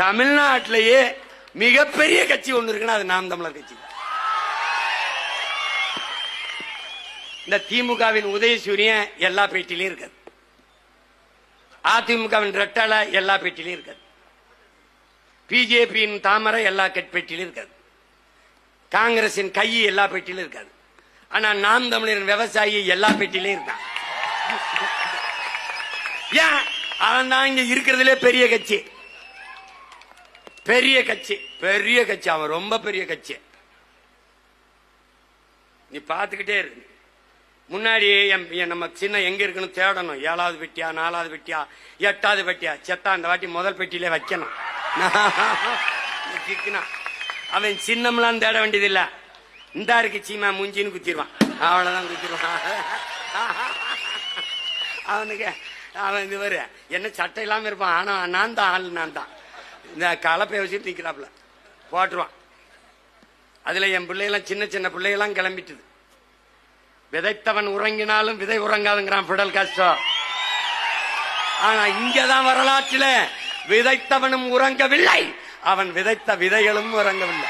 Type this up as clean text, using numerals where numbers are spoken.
தமிழ்நாட்டிலேயே மிகப்பெரிய கட்சி ஒண்ணு இருக்குன்னா அது நாம் தமிழர் கட்சி. இந்த திமுகவின் உதயசூரியன் எல்லா பேட்டிலையும் இருக்காது, அதிமுகவின் ரெட்டலை எல்லா பேட்டிலையும் இருக்காது, பிஜேபியின் தாமரை எல்லா பேட்டிலும் இருக்காது, காங்கிரசின் கை எல்லா பேட்டிலும் இருக்காது. ஆனா நாம் தமிழரின் விவசாயி எல்லா பேட்டிலையும் இருக்கான். ஏன்? அவன் தான் இங்க இருக்கிறதுலே பெரிய கட்சி, பெரிய கட்சி, பெரிய கட்சி. அவன் ரொம்ப பெரிய கட்சி. நீ பாத்துக்கிட்டே இருக்கு. முன்னாடி நம்ம சின்ன எங்க இருக்குன்னு தேடணும். 7வது பெட்டியா, 4வது பெட்டியா, 8வது பெட்டியா, செத்தா அந்த வாட்டி முதல் பெட்டியிலே வைக்கணும். அவன் சின்னம்லாம் தேட வேண்டியதில்லை. இந்த இருக்கு சீமா மூஞ்சின்னு குத்திடுவான், அவ்வளவுதான் குத்திடுவான். அவனுக்கு அவன் இது வரு என்ன சட்டை இல்லாம இருப்பான். ஆனா நான் தான் ஆள், நான் தான் இந்த கலப்பை வச்சுட்டு நிக்கிறாப்புல போட்டுருவான். அதுல என் பிள்ளைகளாம் சின்ன சின்ன பிள்ளைகளாம் கிளம்பிட்டுது. விதைத்தவன் உறங்கினாலும் விதை உறங்காதுங்கிறான் பிடல் காஸ்ட்ரோ. ஆனா இங்கதான் வரலாற்றில் விதைத்தவனும் உறங்கவில்லை, அவன் விதைத்த விதைகளும் உறங்கவில்லை.